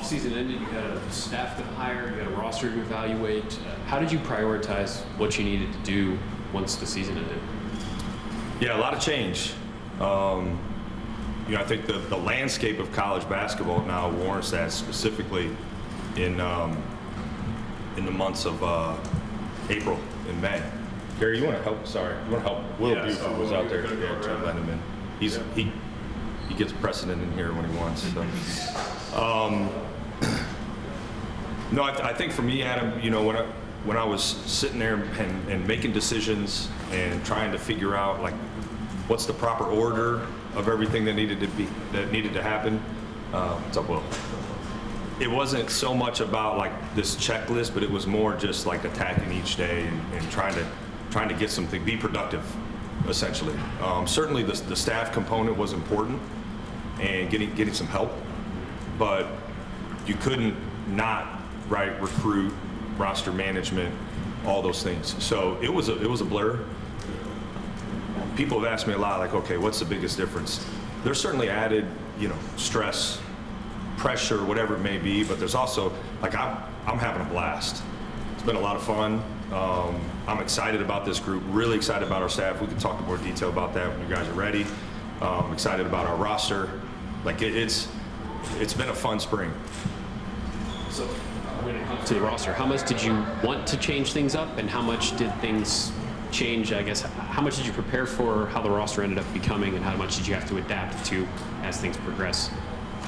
offseason ended, you had a staff to hire, you had a roster to evaluate. How did you prioritize what you needed to do once the season ended? Yeah, a lot of change. I think the landscape of college basketball now warrants that, specifically in the months of April and May. Gary, you want to help? Sorry, you want to help? Will Buford was out there. Yeah, to let him in. He gets precedent in here when he wants. So. No, I think for me, Adam, when I was sitting there and making decisions and trying to figure out like what's the proper order of everything that needed to happen. What's up, Will? It wasn't so much about like this checklist, but it was more just like attacking each day and trying to get something, be productive, essentially. Certainly the staff component was important and getting some help, but you couldn't not recruit, roster management, all those things. So it was a blur. People have asked me a lot, like, okay, what's the biggest difference? There's certainly added, stress, pressure, whatever it may be, but there's also, like, I'm having a blast. It's been a lot of fun. I'm excited about this group, really excited about our staff. We can talk in more detail about that when you guys are ready. I'm excited about our roster. Like, it's been a fun spring. So when it comes to the roster, how much did you want to change things up, and how much did things change? I guess, how much did you prepare for how the roster ended up becoming, and how much did you have to adapt to as things progress?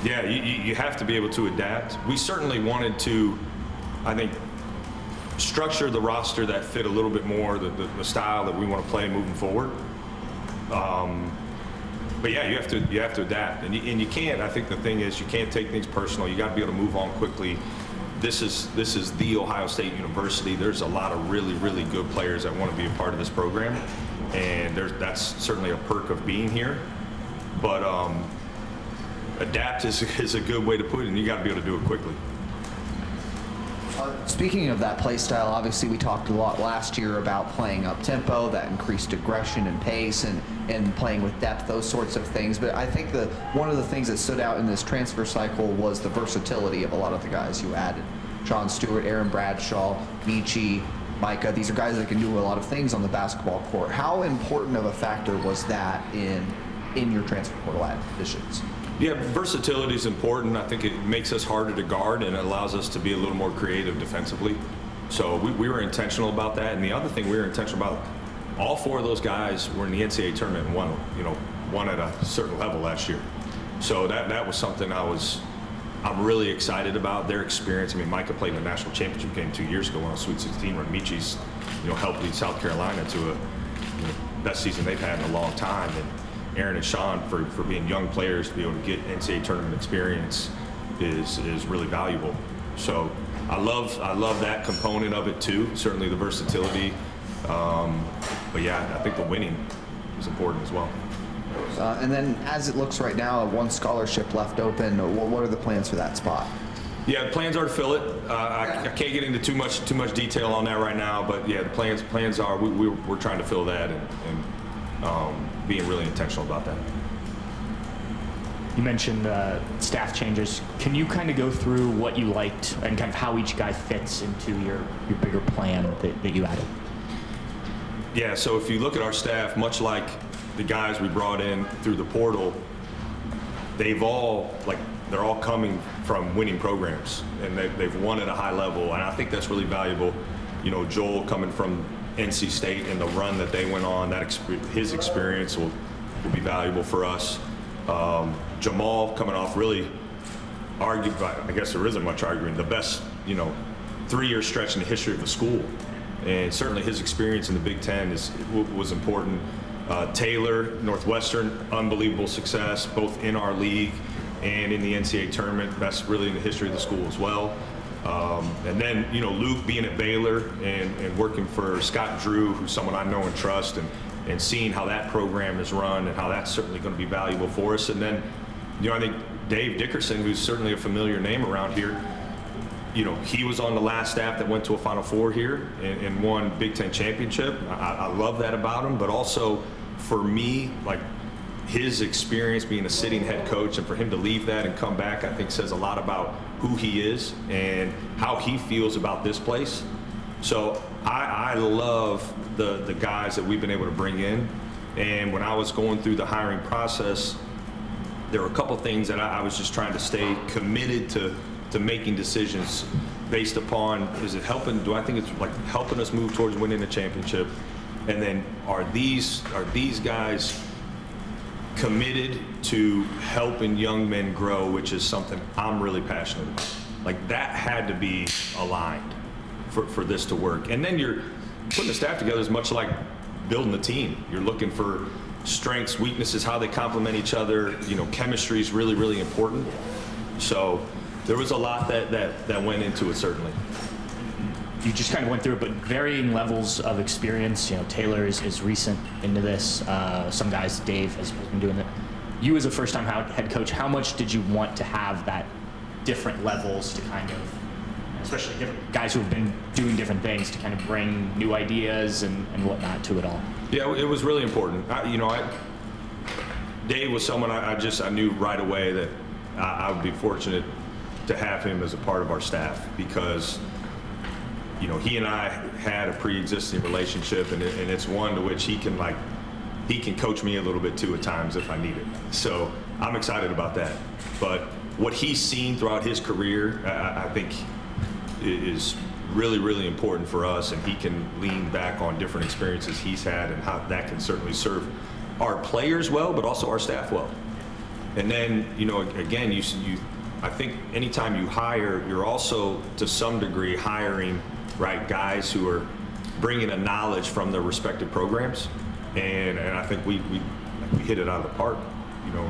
Yeah, you have to be able to adapt. We certainly wanted to, I think, structure the roster that fit a little bit more the style that we want to play moving forward. But yeah, you have to adapt, and you can't. I think the thing is, you can't take things personal. You got to be able to move on quickly. This is the Ohio State University. There's a lot of really, really good players that want to be a part of this program, and that's certainly a perk of being here. But adapt is a good way to put it, and you got to be able to do it quickly. Speaking of that play style, obviously we talked a lot last year about playing up tempo, that increased aggression and pace, and playing with depth, those sorts of things. But I think one of the things that stood out in this transfer cycle was the versatility of a lot of the guys you added. John Stewart, Aaron Bradshaw, Michi, Micah, these are guys that can do a lot of things on the basketball court. How important of a factor was that in your transfer portal additions? Yeah, versatility is important. I think it makes us harder to guard, and it allows us to be a little more creative defensively. So we were intentional about that. And the other thing we were intentional about, all four of those guys were in the NCAA tournament and won at a certain level last year. So that was something I'm really excited about, their experience. I mean, Micah played in the national championship game 2 years ago on a Sweet 16 run. Michi's, helped lead South Carolina to a best season they've had in a long time. And Aaron and Sean, for being young players, to be able to get NCAA tournament experience is really valuable. So I love that component of it too. Certainly the versatility, but yeah, I think the winning is important as well. And then, as it looks right now, one scholarship left open. What are the plans for that spot? Yeah, the plans are to fill it. I can't get into too much detail on that right now, but yeah, the plans are we're trying to fill that and being really intentional about that. You mentioned staff changes. Can you kind of go through what you liked and kind of how each guy fits into your bigger plan that you added? Yeah, so if you look at our staff, much like the guys we brought in through the portal, they're all coming from winning programs, and they've won at a high level, and I think that's really valuable. Joel coming from NC State and the run that they went on, his experience will be valuable for us. Jamal coming off really I guess there isn't much arguing, the best 3-year stretch in the history of the school, and certainly his experience in the Big Ten was important. Taylor, Northwestern, unbelievable success both in our league and in the NCAA tournament, best really in the history of the school as well. And then, Luke being at Baylor and working for Scott Drew, who's someone I know and trust, and seeing how that program is run and how that's certainly going to be valuable for us. And then, I think Dave Dickerson, who's certainly a familiar name around here, he was on the last staff that went to a Final Four here and won Big Ten championship. I love that about him, but also for me, like, his experience being a sitting head coach, and for him to leave that and come back, I think says a lot about who he is and how he feels about this place. So I love the guys that we've been able to bring in. And when I was going through the hiring process, there were a couple things that I was just trying to stay committed to making decisions based upon, is it helping, do I think it's like helping us move towards winning a championship? And then are these guys committed to helping young men grow, which is something I'm really passionate about. Like, that had to be aligned for this to work. And then you're putting the staff together is much like building a team. You're looking for strengths, weaknesses, how they complement each other. You know, chemistry is really, really important. So there was a lot that went into it, certainly. You just kind of went through it, but varying levels of experience. You know, Taylor is recent into this. Some guys, Dave has been doing it. You as a first-time head coach, how much did you want to have that different levels to kind of, especially different guys who have been doing different things, to kind of bring new ideas and whatnot to it all? Yeah, it was really important. Dave was someone I knew right away that I would be fortunate to have him as a part of our staff, because you know, he and I had a pre-existing relationship, and it's one to which he can coach me a little bit too at times if I need it. So I'm excited about that. But what he's seen throughout his career, I think is really, really important for us, and he can lean back on different experiences he's had and how that can certainly serve our players well, but also our staff well. And then, you know, again, I think anytime you hire, you're also to some degree hiring, right, guys who are bringing a knowledge from their respective programs, and I think we hit it out of the park, you know,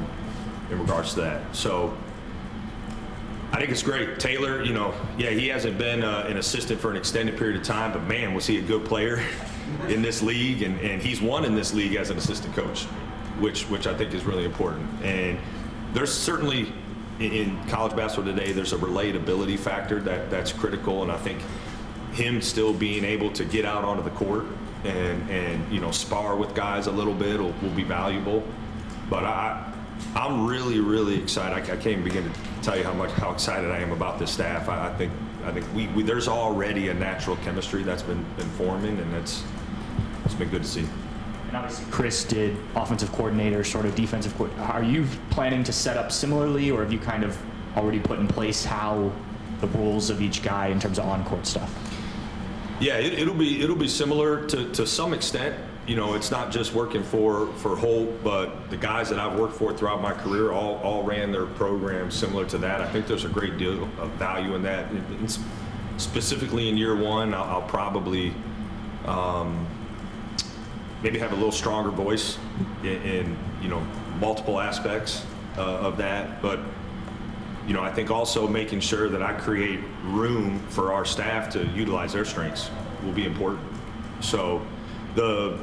in regards to that. So I think it's great. Taylor, you know, yeah, he hasn't been an assistant for an extended period of time, but man, was he a good player in this league, and he's won in this league as an assistant coach, which I think is really important. And there's certainly, in college basketball today, there's a relatability factor that's critical, and I think him still being able to get out onto the court and you know, spar with guys a little bit will be valuable. But I'm really, really excited. I can't even begin to tell you how excited I am about this staff. I think we there's already a natural chemistry that's been forming, and it's been good to see. And obviously Chris did offensive coordinator, sort of defensive coordinator. Are you planning to set up similarly, or have you kind of already put in place how the roles of each guy in terms of on-court stuff? Yeah, it'll be similar to some extent. You know, it's not just working for Holt, but the guys that I've worked for throughout my career all ran their programs similar to that. I think there's a great deal of value in that. Specifically in year one, I'll probably maybe have a little stronger voice in you know, multiple aspects of that. But you know, I think also making sure that I create room for our staff to utilize their strengths will be important. So the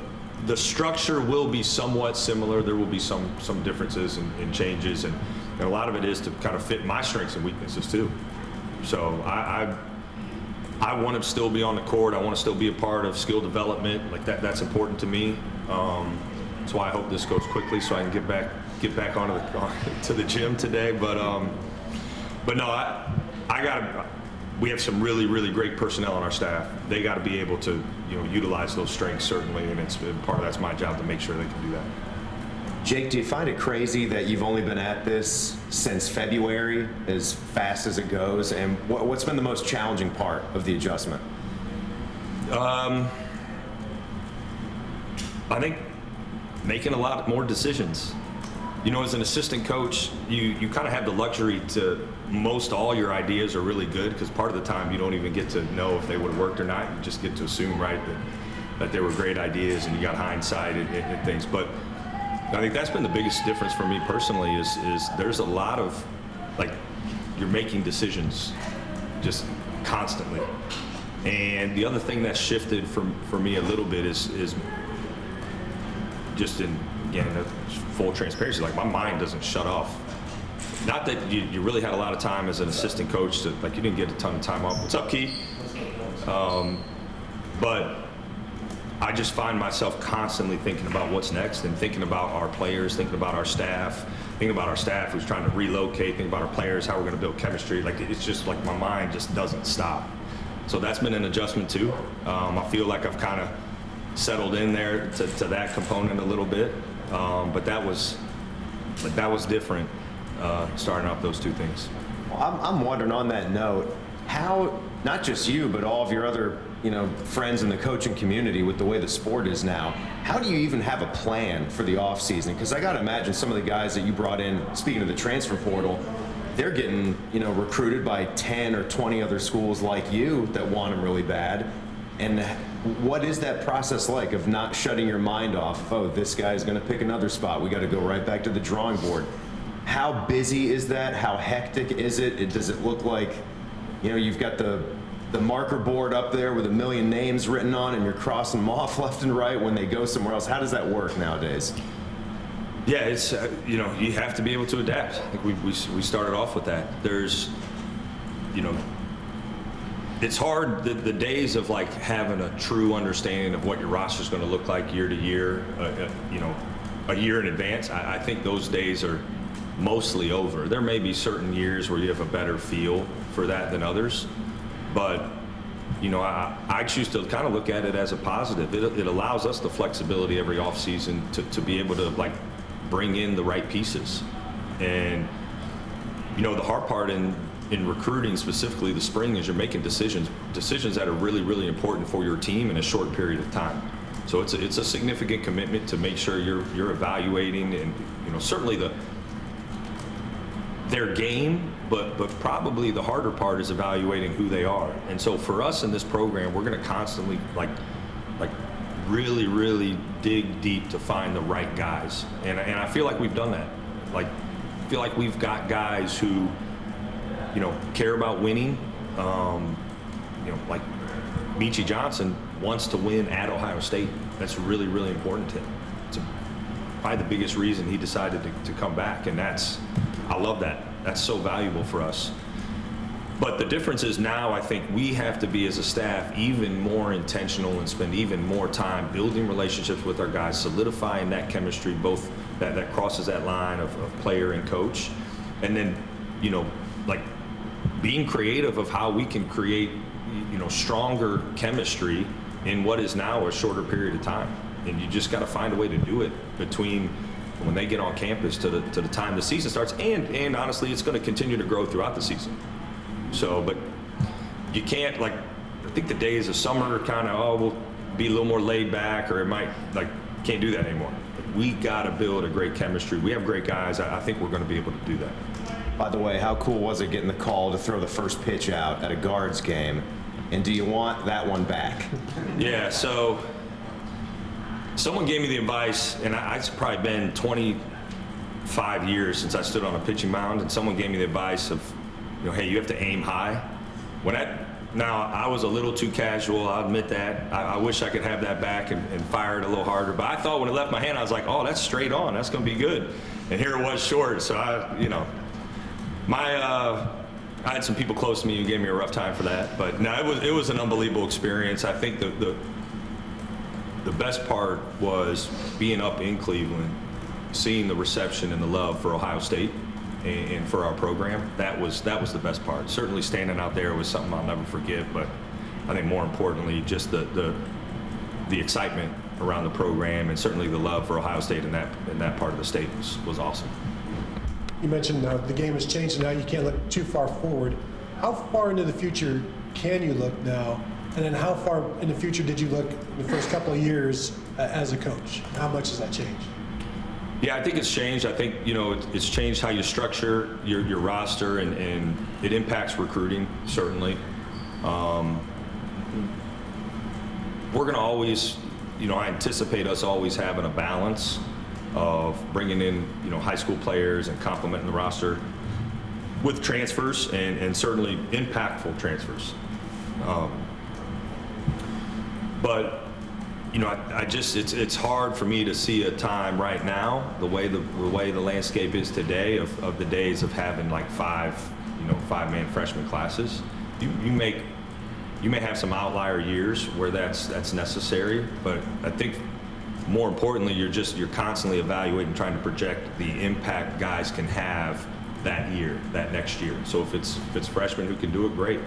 structure will be somewhat similar. There will be some differences and changes, and a lot of it is to kind of fit my strengths and weaknesses too. So I want to still be on the court. I want to still be a part of skill development. Like that's important to me. That's why I hope this goes quickly so I can get back to the gym today. But no, we have some really, really great personnel on our staff. They got to be able to, you know, utilize those strengths certainly, and part of that's my job to make sure they can do that. Jake, do you find it crazy that you've only been at this since February, as fast as it goes? And what's been the most challenging part of the adjustment? I think making a lot more decisions. You know, as an assistant coach, you kind of have the luxury to, most all your ideas are really good, because part of the time you don't even get to know if they would have worked or not. You just get to assume, right, that they were great ideas and you got hindsight and things. But I think that's been the biggest difference for me personally is there's a lot of, like, you're making decisions just constantly. And the other thing that shifted for me a little bit is just in, again, full transparency, like my mind doesn't shut off. Not that you really had a lot of time as an assistant coach to, like, you didn't get a ton of time off. What's up, Keith? But I just find myself constantly thinking about what's next and thinking about our players, thinking about our staff, thinking about our staff who's trying to relocate, thinking about our players, how we're going to build chemistry. Like, it's just like my mind just doesn't stop. So that's been an adjustment too. I feel like I've kind of settled in there to that component a little bit, but that was different, starting off those two things. Well, I'm wondering on that note, how, not just you, but all of your other friends in the coaching community with the way the sport is now, how do you even have a plan for the offseason? Because I got to imagine some of the guys that you brought in, speaking of the transfer portal, they're getting recruited by 10 or 20 other schools like you that want them really bad. And what is that process like of not shutting your mind off? Oh, this guy's going to pick another spot. We got to go right back to the drawing board. How busy is that? How hectic is it? Does it look like, you've got the marker board up there with 1 million names written on and you're crossing them off left and right when they go somewhere else? How does that work nowadays? Yeah, it's, you have to be able to adapt. I think we started off with that. There's, it's hard, the days of like having a true understanding of what your roster is going to look like year to year, a year in advance. I think those days are mostly over. There may be certain years where you have a better feel for that than others, but I choose to kind of look at it as a positive. It allows us the flexibility every offseason to be able to like bring in the right pieces. And the hard part in recruiting, specifically the spring, is you're making decisions that are really, really important for your team in a short period of time. So it's a significant commitment to make sure you're evaluating and certainly their game, but probably the harder part is evaluating who they are. And so for us in this program, we're going to constantly like really, really dig deep to find the right guys. And I feel like we've done that. Like, I feel like we've got guys who, care about winning. Like Meechie Johnson wants to win at Ohio State. That's really, really important to him. It's probably the biggest reason he decided to come back, and I love that. That's so valuable for us. But the difference is now I think we have to be, as a staff, even more intentional and spend even more time building relationships with our guys, solidifying that chemistry, both that crosses that line of player and coach. And then, like being creative of how we can create, stronger chemistry in what is now a shorter period of time. And you just got to find a way to do it between when they get on campus to the time the season starts. And honestly, it's going to continue to grow throughout the season. So, but you can't, like, I think the days of summer are kind of, we'll be a little more laid back, or it might, can't do that anymore. We got to build a great chemistry. We have great guys. I think we're going to be able to do that. By the way, how cool was it getting the call to throw the first pitch out at a Guards game? And do you want that one back? Yeah, so someone gave me the advice, and it's probably been 25 years since I stood on a pitching mound, and someone gave me the advice of, hey, you have to aim high. Now, I was a little too casual, I'll admit that. I wish I could have that back and fire it a little harder. But I thought when it left my hand, I was like, oh, that's straight on. That's going to be good. And here it was short. So, I had some people close to me who gave me a rough time for that. But no, it was an unbelievable experience. I think the best part was being up in Cleveland, seeing the reception and the love for Ohio State and for our program. That was the best part. Certainly standing out there was something I'll never forget, but I think more importantly, just the excitement around the program and certainly the love for Ohio State in that part of the state was awesome. You mentioned the game has changed and now you can't look too far forward. How far into the future can you look now? And then how far in the future did you look in the first couple of years as a coach? How much has that changed? Yeah, I think it's changed. I think, it's changed how you structure your roster, and it impacts recruiting, certainly. We're going to always, I anticipate us always having a balance of bringing in, high school players and complementing the roster with transfers and certainly impactful transfers. But it's hard for me to see a time right now, the way the landscape is today, of the days of having like five-man freshman classes. You make you may have some outlier years where that's necessary, but I think more importantly, you're constantly evaluating, trying to project the impact guys can have that year, that next year. So if it's freshmen who can do it, great.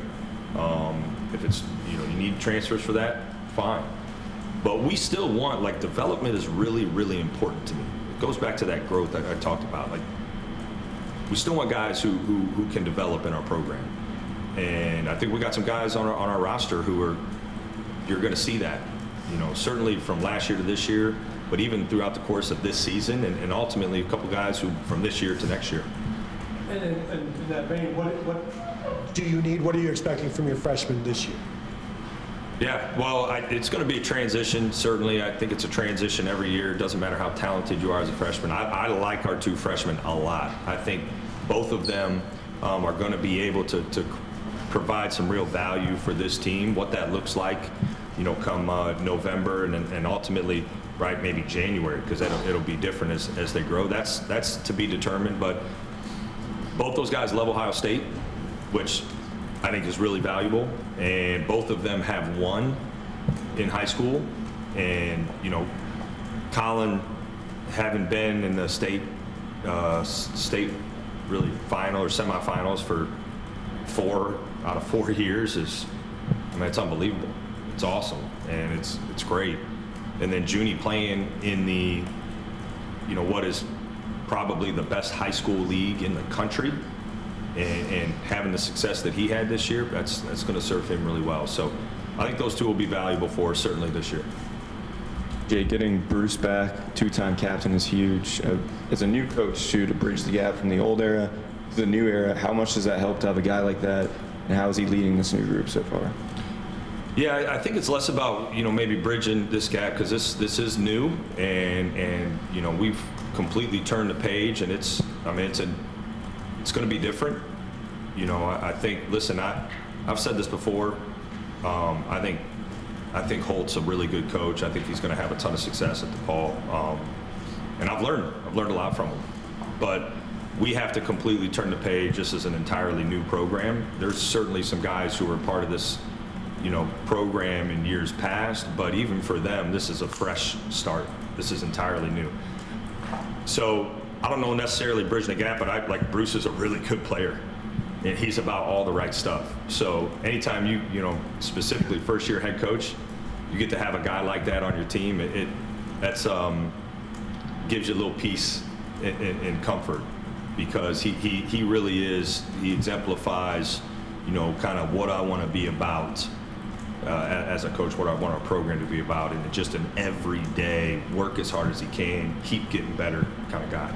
If it's, you need transfers for that, fine. But we still want, like, development is really, really important to me. It goes back to that growth I talked about. Like, we still want guys who can develop in our program. And I think we got some guys on our roster you're going to see that. Certainly from last year to this year, but even throughout the course of this season, and ultimately a couple guys who from this year to next year. And in that vein, what do you need? What are you expecting from your freshmen this year? Yeah, well, it's going to be a transition. Certainly, I think it's a transition every year. It doesn't matter how talented you are as a freshman. I like our two freshmen a lot. I think both of them are going to be able to provide some real value for this team. What that looks like, come November and ultimately, right, maybe January, because it'll be different as they grow. That's to be determined. But both those guys love Ohio State, which I think is really valuable, and both of them have won in high school. And Colin, having been in the state really final or semifinals for 4 out of 4 years it's unbelievable. It's awesome, and it's great. And then Junie playing in the what is probably the best high school league in the country, and having the success that he had this year, that's going to serve him really well. So I think those two will be valuable for us certainly this year. Jake, getting Bruce back, 2-time captain, is huge. As a new coach, too, to bridge the gap from the old era to the new era, how much does that help to have a guy like that, and how is he leading this new group so far? Yeah, I think it's less about maybe bridging this gap, because this is new, and we've completely turned the page, and it's going to be different. I think, listen, I've said this before. I think Holt's a really good coach. I think he's going to have a ton of success at DePaul, and I've learned a lot from him. But we have to completely turn the page. This is an entirely new program. There's certainly some guys who were part of this program in years past, but even for them, this is a fresh start. This is entirely new. So I don't know necessarily bridging the gap, but Bruce is a really good player, and he's about all the right stuff. So anytime you specifically first year head coach, you get to have a guy like that on your team, that's gives you a little peace and comfort, because he really is, he exemplifies kind of what I want to be about as a coach, what I want our program to be about, and just an everyday work as hard as he can, keep getting better kind of guy.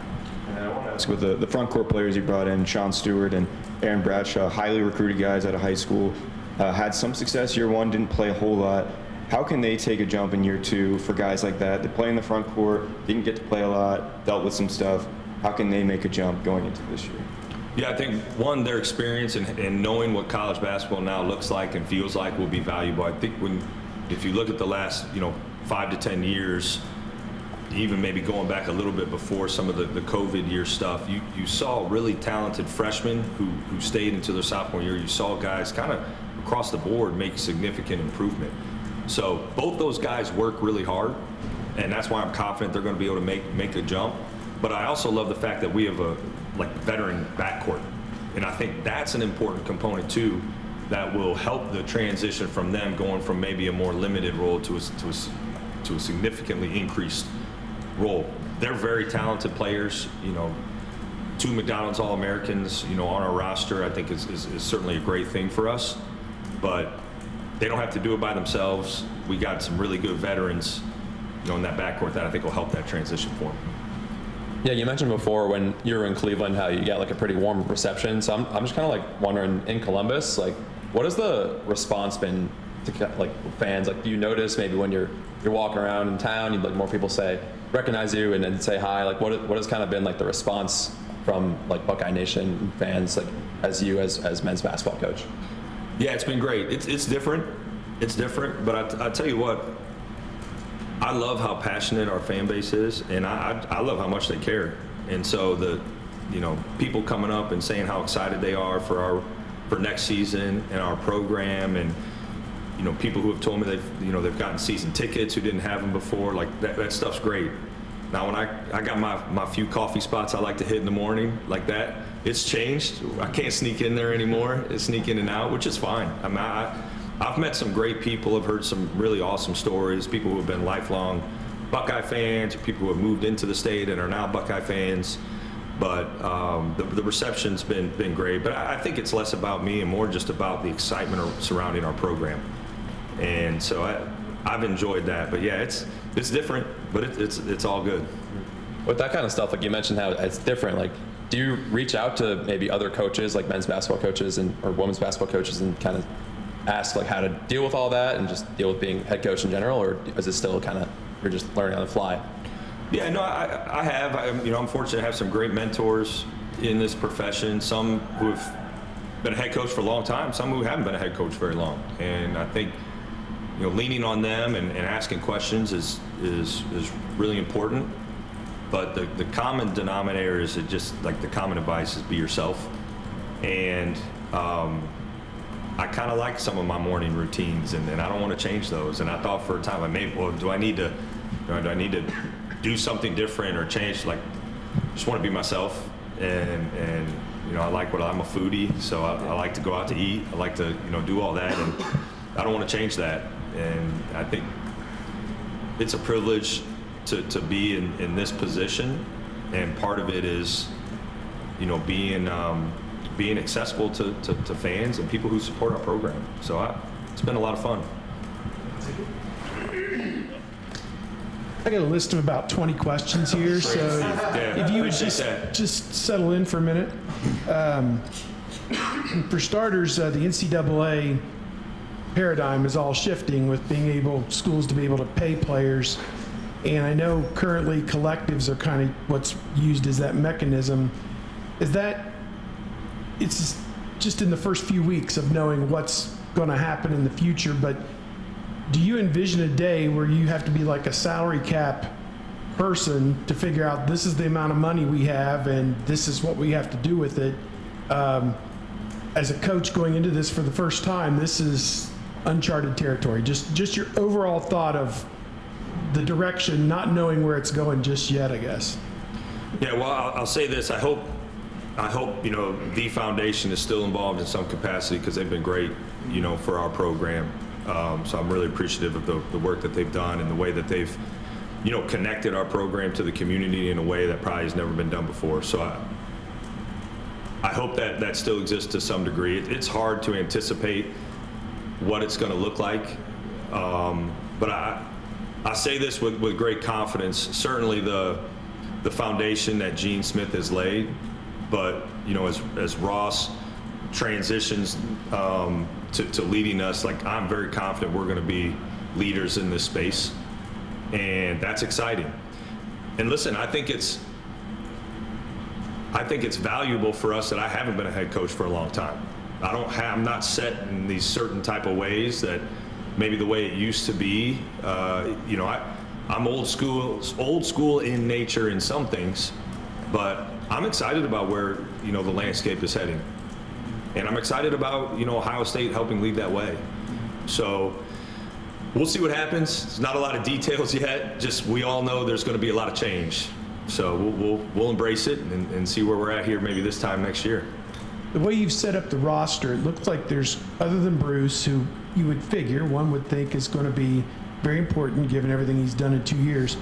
And I want to ask, with the front court players you brought in, Sean Stewart and Aaron Bradshaw, highly recruited guys out of high school, had some success year one, didn't play a whole lot. How can they take a jump in year two for guys like that? They play in the front court, didn't get to play a lot, dealt with some stuff. How can they make a jump going into this year? Yeah, I think, one, their experience and knowing what college basketball now looks like and feels like will be valuable. I think if you look at the last 5 to 10 years, even maybe going back a little bit before some of the COVID year stuff, you saw really talented freshmen who stayed into their sophomore year. You saw guys kind of across the board make significant improvement. So both those guys work really hard, and that's why I'm confident they're going to be able to make a jump. But I also love the fact that we have a veteran backcourt, and I think that's an important component too, that will help the transition from them going from maybe a more limited role to a significantly increased role. They're very talented players. 2 McDonald's All-Americans, on our roster, I think is certainly a great thing for us. But they don't have to do it by themselves. We got some really good veterans, in that backcourt that I think will help that transition for them. Yeah, you mentioned before when you were in Cleveland how you got a pretty warm reception. So I'm just kind of wondering, in Columbus, what has the response been to fans? Do you notice maybe when you're walking around in town, more people recognize you and then say hi? What has kind of been the response from Buckeye Nation fans, as you as men's basketball coach? Yeah, it's been great. It's different. It's different, but I tell you what, I love how passionate our fan base is, and I love how much they care. And so people coming up and saying how excited they are for next season and our program, and people who have told me they've gotten season tickets who didn't have them before. Like that stuff's great. Now, when I got my few coffee spots I like to hit in the morning like that, it's changed. I can't sneak in there anymore. It's sneak in and out, which is fine. I mean, I've met some great people. I've heard some really awesome stories. People who have been lifelong Buckeye fans, or people who have moved into the state and are now Buckeye fans. But the reception's been great. But I think it's less about me and more just about the excitement surrounding our program. And so I've enjoyed that. But yeah, it's different, but it's all good. With that kind of stuff, like you mentioned how it's different, like do you reach out to maybe other coaches, like men's basketball coaches or women's basketball coaches, and kind of ask like how to deal with all that and just deal with being head coach in general, or is it still kind of you're just learning on the fly? Yeah, no, I have. I'm fortunate to have some great mentors in this profession. Some who have been a head coach for a long time, some who haven't been a head coach very long, and I think leaning on them and asking questions is really important. But the common denominator is just like the common advice is be yourself. And I kind of like some of my morning routines, and I don't want to change those. And I thought for a time, do I need to do something different or change? Like, just want to be myself. And I like I'm a foodie, so I like to go out to eat. I like to do all that, and I don't want to change that. And I think it's a privilege to be in this position, and part of it is being accessible to fans and people who support our program. So it's been a lot of fun. I got a list of about 20 questions here, so if you would just settle in for a minute. For starters, the NCAA paradigm is all shifting with schools to be able to pay players. And I know currently collectives are kind of what's used as that mechanism. It's just in the first few weeks of knowing what's going to happen in the future, but do you envision a day where you have to be like a salary cap person to figure out this is the amount of money we have and this is what we have to do with it? As a coach going into this for the first time, this is uncharted territory. Just your overall thought of the direction, not knowing where it's going just yet, I guess. Yeah, well, I'll say this. I hope the foundation is still involved in some capacity, because they've been great, for our program. So I'm really appreciative of the work that they've done and the way that they've, connected our program to the community in a way that probably has never been done before. So I hope that still exists to some degree. It's hard to anticipate what it's going to look like, but I say this with great confidence. Certainly the foundation that Gene Smith has laid, but as Ross transitions to leading us, like, I'm very confident we're going to be leaders in this space, and that's exciting. And listen, I think it's valuable for us that I haven't been a head coach for a long time. I'm not set in these certain type of ways that maybe the way it used to be. I'm old school in nature in some things, but I'm excited about where the landscape is heading, and I'm excited about Ohio State helping lead that way. So we'll see what happens. There's not a lot of details yet. Just we all know there's going to be a lot of change. So we'll embrace it and see where we're at here maybe this time next year. The way you've set up the roster, it looks like there's, other than Bruce, who you would figure, one would think is going to be very important given everything he's done in 2 years.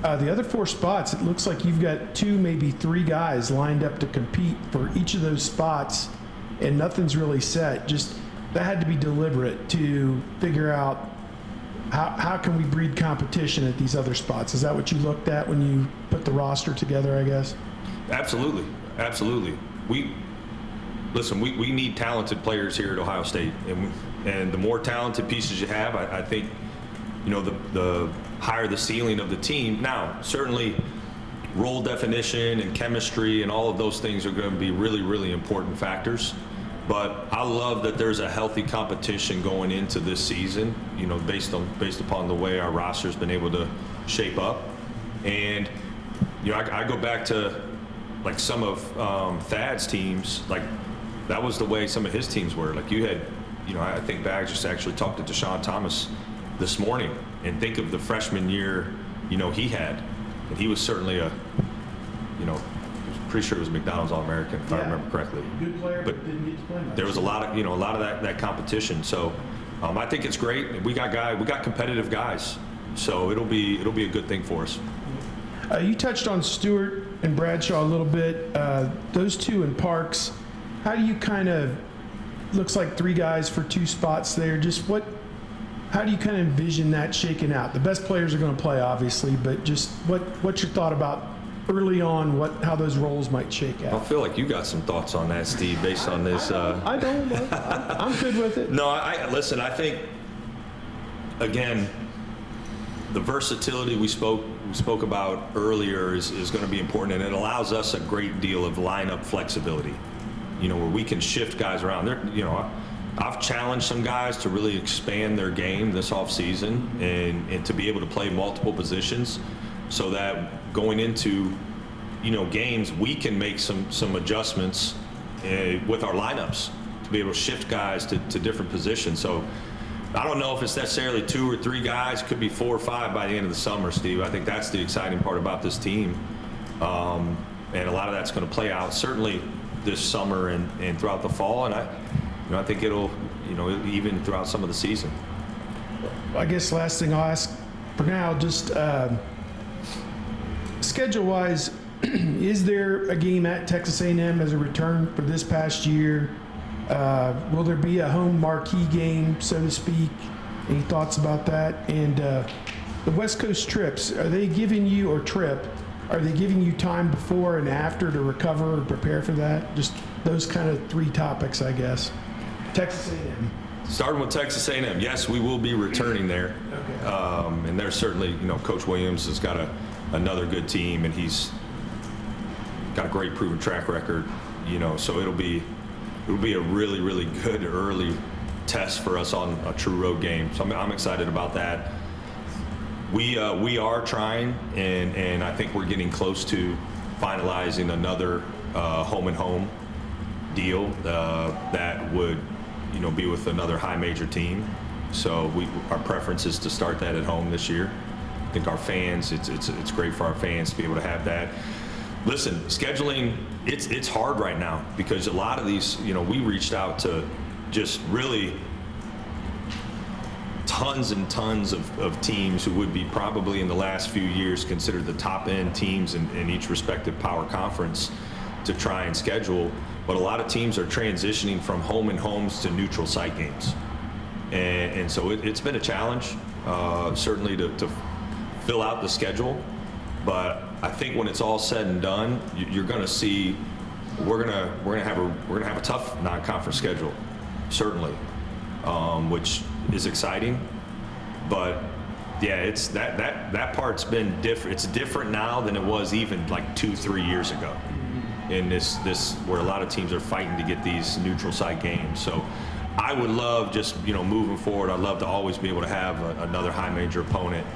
The other 4 spots, it looks like you've got 2, maybe 3 guys lined up to compete for each of those spots, and nothing's really set. Just that had to be deliberate to figure out how can we breed competition at these other spots. Is that what you looked at when you put the roster together, I guess? Absolutely. We need talented players here at Ohio State, and the more talented pieces you have, I think, the higher the ceiling of the team. Now, certainly, role definition and chemistry and all of those things are going to be really, really important factors. But I love that there's a healthy competition going into this season, based upon the way our roster's been able to shape up. And I go back to like some of Thad's teams, like that was the way some of his teams were. Like you had you know, I think Bags just actually talked to Deshaun Thomas this morning, and think of the freshman year, you know, he had, and he was certainly a, you know, pretty sure it was McDonald's All-American if I remember correctly. Good player, but didn't get to play much. there was a lot of, you know, that competition. So I think it's great. We got competitive guys, so it'll be a good thing for us. You touched on Stewart and Bradshaw a little bit. Those two in Parks, how do you kind of, looks like 3 guys for 2 spots there. Just how do you kind of envision that shaking out? The best players are going to play, obviously, but just what's your thought about early on how those roles might shake I out? feel like you got some thoughts on that, Steve, based on this. I don't. I'm good with it. No, listen, I think, again, the versatility we spoke about earlier is going to be important, and it allows us a great deal of lineup flexibility, you know, where we can shift guys around. You know, I've challenged some guys to really expand their game this offseason and to be able to play multiple positions so that going into, you know, games, we can make some adjustments with our lineups to be able to shift guys to different positions. So I don't know if it's necessarily 2 or 3 guys, could be 4 or 5 by the end of the summer, Steve. I think that's the exciting part about this team. And a lot of that's going to play out certainly this summer and throughout the fall. And I think it'll, you know, even throughout some of the season. I guess last thing I'll ask for now, just schedule-wise, is there a game at Texas A&M as a return for this past year? Will there be a home marquee game, so to speak? Any thoughts about that? And the West Coast trips, are they giving you, or are they giving you time before and after to recover or prepare for that? Just those kind of 3 topics, I guess. Texas A&M. Starting with Texas A&M, yes, we will be returning there. Okay. And there's certainly, you know, Coach Williams has got another good team, and he's got a great proven track record, you know, so it'll be a really, really good early test for us on a true road game. So I'm excited about that. We are trying, and I think we're getting close to finalizing another home and home deal that would, you know, be with another high major team. So our preference is to start that at home this year. I think our fans, it's great for our fans to be able to have that. Listen, scheduling, it's hard right now because a lot of these, you know, we reached out to just really tons and tons of teams who would be probably in the last few years considered the top end teams in each respective power conference to try and schedule. But a lot of teams are transitioning from home and homes to neutral site games. And so it's been a challenge, certainly to fill out the schedule. But I think when it's all said and done, you're going to see we're gonna have a tough non-conference schedule, certainly, which is exciting. But yeah, it's that part's been different. It's different now than it was even like 2-3 years ago. In this where a lot of teams are fighting to get these neutral site games. So I would love, just, you know, moving forward, I'd love to always be able to have another high major opponent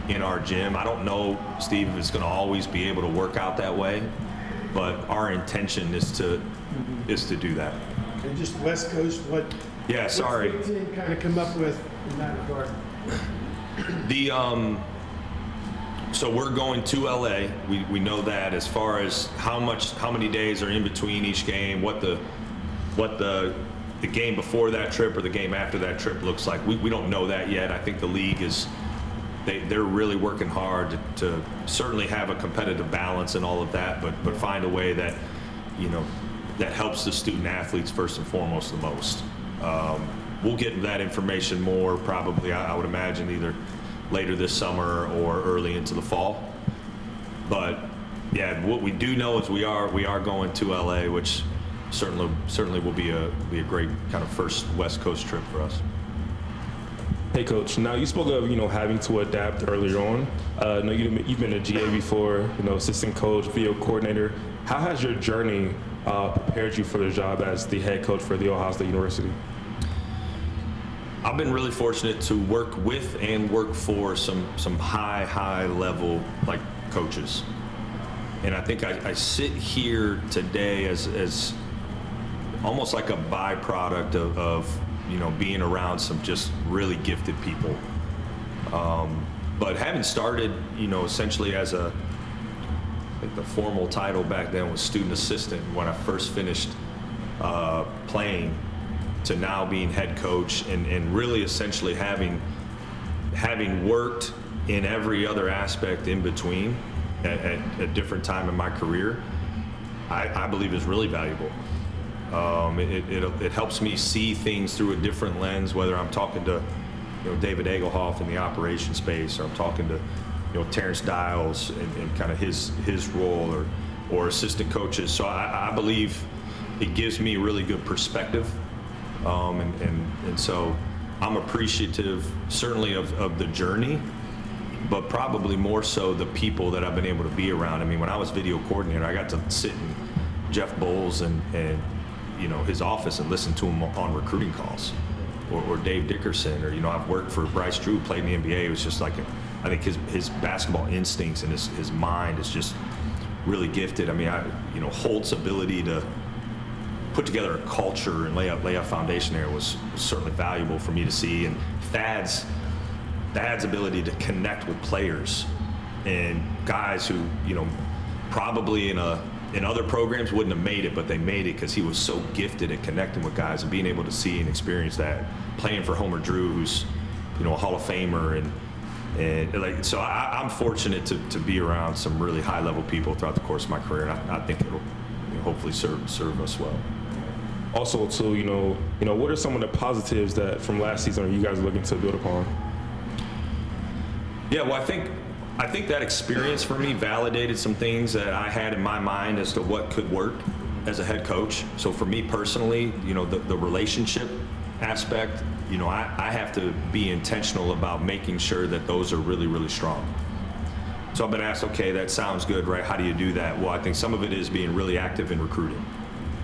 in our gym. I don't know, Steve, if it's going to always be able to work out that way, but our intention is to do that. And just West Coast, Yeah, sorry. What's the Big Ten kind of come up with in that regard? So we're going to LA. We know that. As far as how many days are in between each game, what the game before that trip or the game after that trip looks like, we don't know that yet. I think the league is they're really working hard to certainly have a competitive balance and all of that, but find a way that, you know, that helps the student athletes first and foremost the most. We'll get that information more probably, I would imagine, either later this summer or early into the fall. But yeah, what we do know is we are going to LA, which certainly will be a great kind of first West Coast trip for us. Hey, Coach. Now, you spoke of, you know, having to adapt earlier on. I know you've been a GA before, you know, assistant coach, field coordinator. How has your journey prepared you for the job as the head coach for the Ohio State University? I've been really fortunate to work with and work for some high level like coaches, and I think I sit here today as almost like a byproduct of being around some just really gifted people. But having started, essentially as I think the formal title back then was student assistant when I first finished playing, to now being head coach, and really essentially having worked in every other aspect in between at a different time in my career, I believe is really valuable. It helps me see things through a different lens, whether I'm talking to David Egelhoff in the operations space, or I'm talking to Terrence Dials and kind of his role, or assistant coaches. So I believe it gives me really good perspective, and so I'm appreciative certainly of the journey, but probably more so the people that I've been able to be around. I mean, when I was video coordinator, I got to sit in Jeff Bowles and his office and listen to him on recruiting calls, or Dave Dickerson, or I've worked for Bryce Drew, played in the NBA. It was just like I think his basketball instincts and his mind is just really gifted. I mean, Holt's ability to put together a culture and lay a foundation there was certainly valuable for me to see. And Thad's ability to connect with players and guys who probably in other programs wouldn't have made it, but they made it because he was so gifted at connecting with guys and being able to see and experience that. Playing for Homer Drew, who's a Hall of Famer, and so I'm fortunate to be around some really high-level people throughout the course of my career, and I think it'll hopefully serve us well. Also, too, what are some of the positives that from last season are you guys looking to build upon? Yeah, well, I think that experience for me validated some things that I had in my mind as to what could work as a head coach. So for me personally, the relationship aspect, I have to be intentional about making sure that those are really, really strong. So I've been asked, okay, that sounds good, right? How do you do that? Well, I think some of it is being really active in recruiting,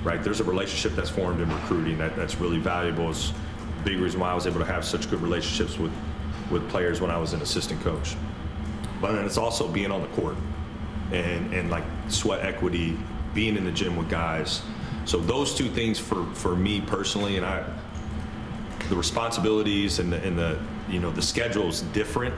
right? There's a relationship that's formed in recruiting that's really valuable. It's a big reason why I was able to have such good relationships with players when I was an assistant coach. But then it's also being on the court and like sweat equity, being in the gym with guys. So those two things for me personally, and the responsibilities and the schedule's different,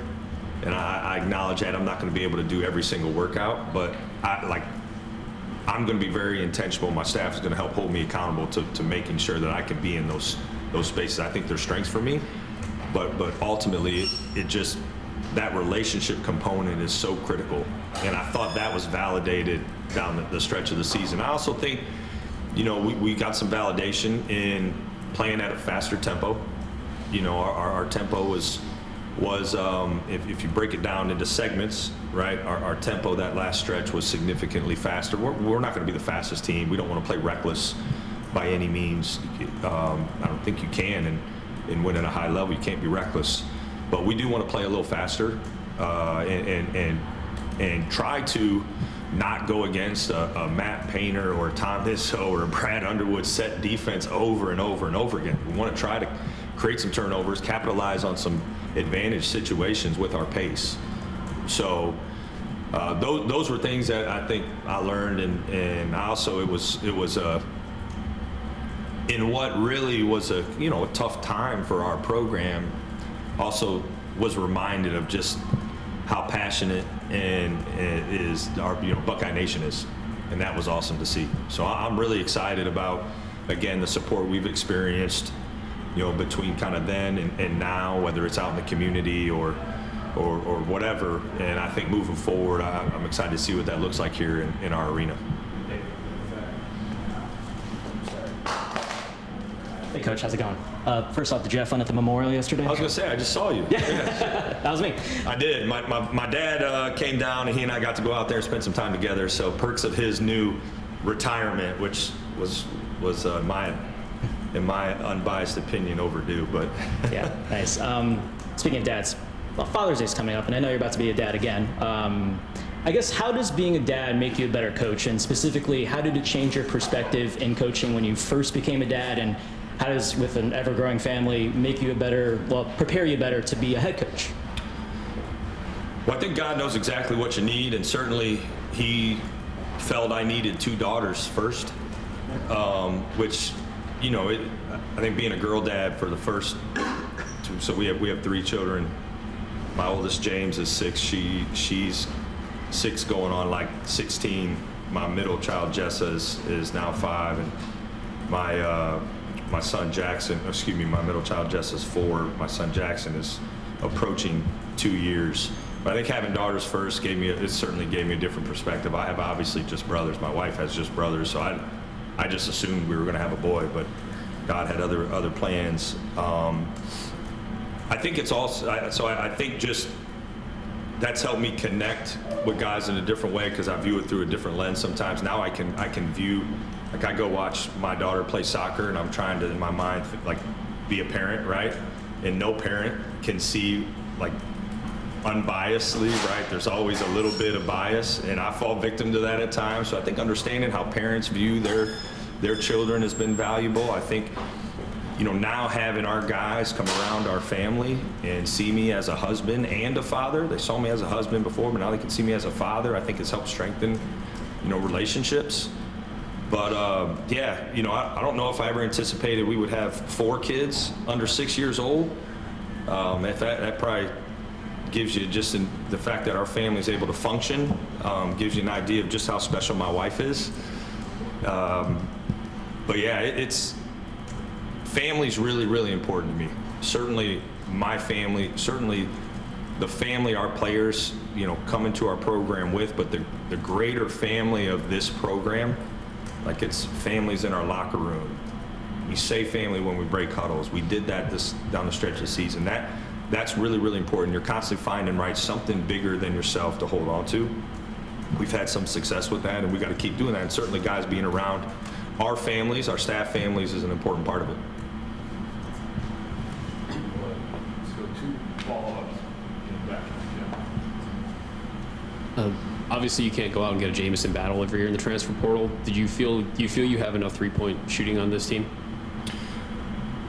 and I acknowledge that I'm not going to be able to do every single workout, but I'm going to be very intentional. My staff is going to help hold me accountable to making sure that I can be in those spaces. I think they're strengths for me, but ultimately it just, that relationship component is so critical, and I thought that was validated down the stretch of the season. I also think, we got some validation in playing at a faster tempo. Our tempo was if you break it down into segments, right? Our tempo that last stretch was significantly faster. We're not going to be the fastest team. We don't want to play reckless by any means. I don't think you can, and win at a high level. You can't be reckless. But we do want to play a little faster and try to not go against a Matt Painter or a Tom Izzo or a Brad Underwood set defense over and over and over again. We want to try to create some turnovers, capitalize on some advantage situations with our pace. So those were things that I think I learned, and also it was in what really was a tough time for our program. Also was reminded of just how passionate and is our Buckeye Nation is, and that was awesome to see. So I'm really excited about, again, the support we've experienced, between kind of then and now, whether it's out in the community or whatever. And I think moving forward, I'm excited to see what that looks like here in our arena. Hey, Coach, how's it going? First off, did you have fun at the memorial yesterday? I was going to say, I just saw you. Yeah, that was me. I did. My dad came down, and he and I got to go out there and spend some time together. So perks of his new retirement, which was in my unbiased opinion, overdue. But yeah, nice. Speaking of dads, well, Father's Day's coming up, and I know you're about to be a dad again. I guess, how does being a dad make you a better coach? And specifically, how did it change your perspective in coaching when you first became a dad? And how does, with an ever-growing family, prepare you better to be a head coach? Well, I think God knows exactly what you need, and certainly He felt I needed 2 daughters first, which, you know, I think being a girl dad for the first two, so we have 3 children. My oldest, James, is 6. She's 6 going on like 16. My middle child, Jessa, is now 5. And my son, Jackson, excuse me, my middle child, Jessa, is 4. My son, Jackson, is approaching 2 years. But I think having daughters first it certainly gave me a different perspective. I have obviously just brothers. My wife has just brothers, so I just assumed we were going to have a boy, but God had other plans. I think it's also, I think just that's helped me connect with guys in a different way because I view it through a different lens sometimes. Now I can view, like I go watch my daughter play soccer and I'm trying to, in my mind, like be a parent, right? And no parent can see like unbiasedly, right? There's always a little bit of bias, and I fall victim to that at times. So I think understanding how parents view their children has been valuable. I think, you know, now having our guys come around our family and see me as a husband and a father. They saw me as a husband before, but now they can see me as a father. I think it's helped strengthen, you know, relationships. But yeah, you know, I don't know if I ever anticipated we would have 4 kids under 6 years old. If that probably gives you just the fact that our family is able to function, gives you an idea of just how special my wife is. But yeah, family's really, really important to me. Certainly my family, certainly the family our players, you know, come into our program with, but the greater family of this program, like it's families in our locker room. We say family when we break huddles. We did that down the stretch of the season. That's really, really important. You're constantly finding, right, something bigger than yourself to hold on to. We've had some success with that, and we got to keep doing that. And certainly guys being around our families, our staff families, is an important part of it. Let's go 2 follow-ups. Obviously, you can't go out and get a Jamison battle every year in the transfer portal. Do you feel you have enough 3-point shooting on this team?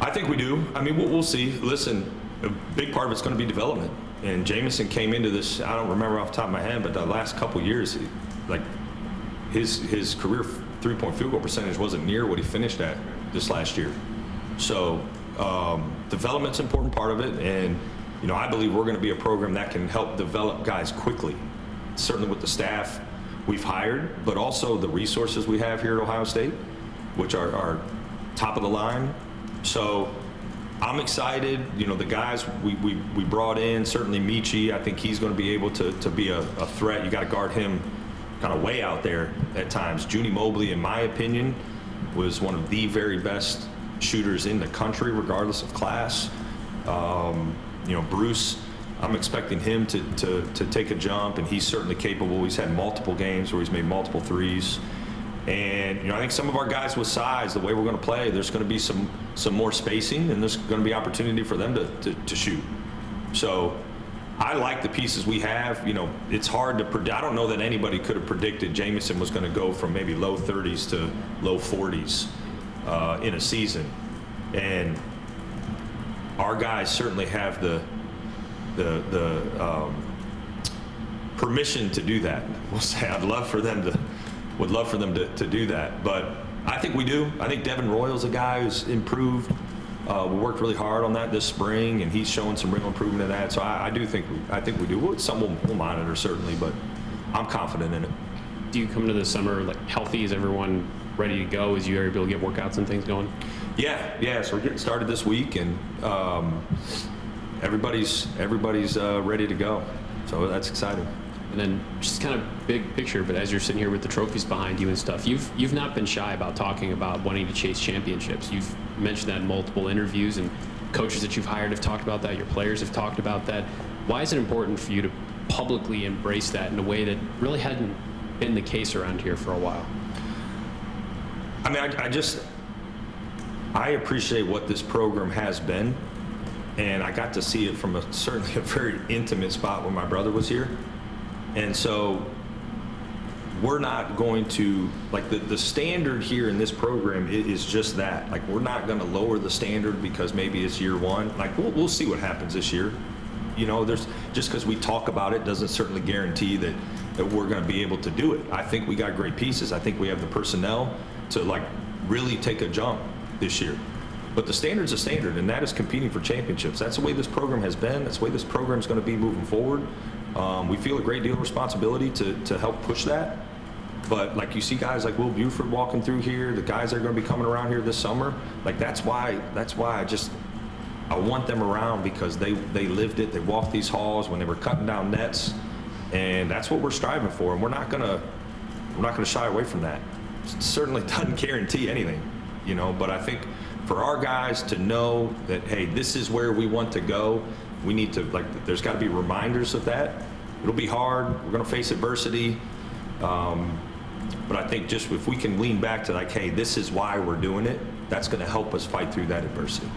I think we do. I mean, we'll see. Listen, a big part of it's going to be development. And Jamison came into this, I don't remember off the top of my head, but the last couple years, like his career 3-point field goal percentage wasn't near what he finished at this last year. So development's an important part of it. And, you know, I believe we're going to be a program that can help develop guys quickly. Certainly with the staff we've hired, but also the resources we have here at Ohio State, which are top of the line. So I'm excited. You know, the guys we brought in, certainly Michi, I think he's going to be able to be a threat. You got to guard him kind of way out there at times. Junie Mobley, in my opinion, was one of the very best shooters in the country, regardless of class. You know, Bruce, I'm expecting him to take a jump, and he's certainly capable. He's had multiple games where he's made multiple threes. And, you know, I think some of our guys with size, the way we're going to play, there's going to be some more spacing, and there's going to be opportunity for them to shoot. So I like the pieces we have. You know, it's hard to predict. I don't know that anybody could have predicted Jamison was going to go from maybe low 30s to low 40s in a season. And our guys certainly have the permission to do that. We'll say would love for them to do that, but I think we do. I think Devin Royal's a guy who's improved. We worked really hard on that this spring, and he's showing some real improvement in that. So I think we do. It's something we'll monitor certainly, but I'm confident in it. Do you come into the summer like healthy? Is everyone ready to go? Is you able to get workouts and things going? Yeah. So we're getting started this week, and everybody's ready to go. So that's exciting. And then just kind of big picture, but as you're sitting here with the trophies behind you and stuff, you've not been shy about talking about wanting to chase championships. You've mentioned that in multiple interviews, and coaches that you've hired have talked about that. Your players have talked about that. Why is it important for you to publicly embrace that in a way that really hadn't been the case around here for a while? I mean, I appreciate what this program has been, and I got to see it from certainly a very intimate spot when my brother was here. And so we're not going to, like the standard here in this program is just that. Like, we're not going to lower the standard because maybe it's year one. Like, we'll see what happens this year. You know, just because we talk about it doesn't certainly guarantee that we're going to be able to do it. I think we got great pieces. I think we have the personnel to like really take a jump. this year. But the standard's a standard, and that is competing for championships. That's the way this program has been. That's the way this program is going to be moving forward. We feel a great deal of responsibility to help push that. But like you see guys like Will Buford walking through here, the guys that are going to be coming around here this summer, like that's why I want them around, because they lived it. They walked these halls when they were cutting down nets, and that's what we're striving for. And we're not gonna shy away from that. It certainly doesn't guarantee anything, you know. But I think for our guys to know that, hey, this is where we want to go, we need to, like, there's got to be reminders of that. It'll be hard. We're going to face adversity. But I think just if we can lean back to, like, hey, this is why we're doing it, that's going to help us fight through that adversity.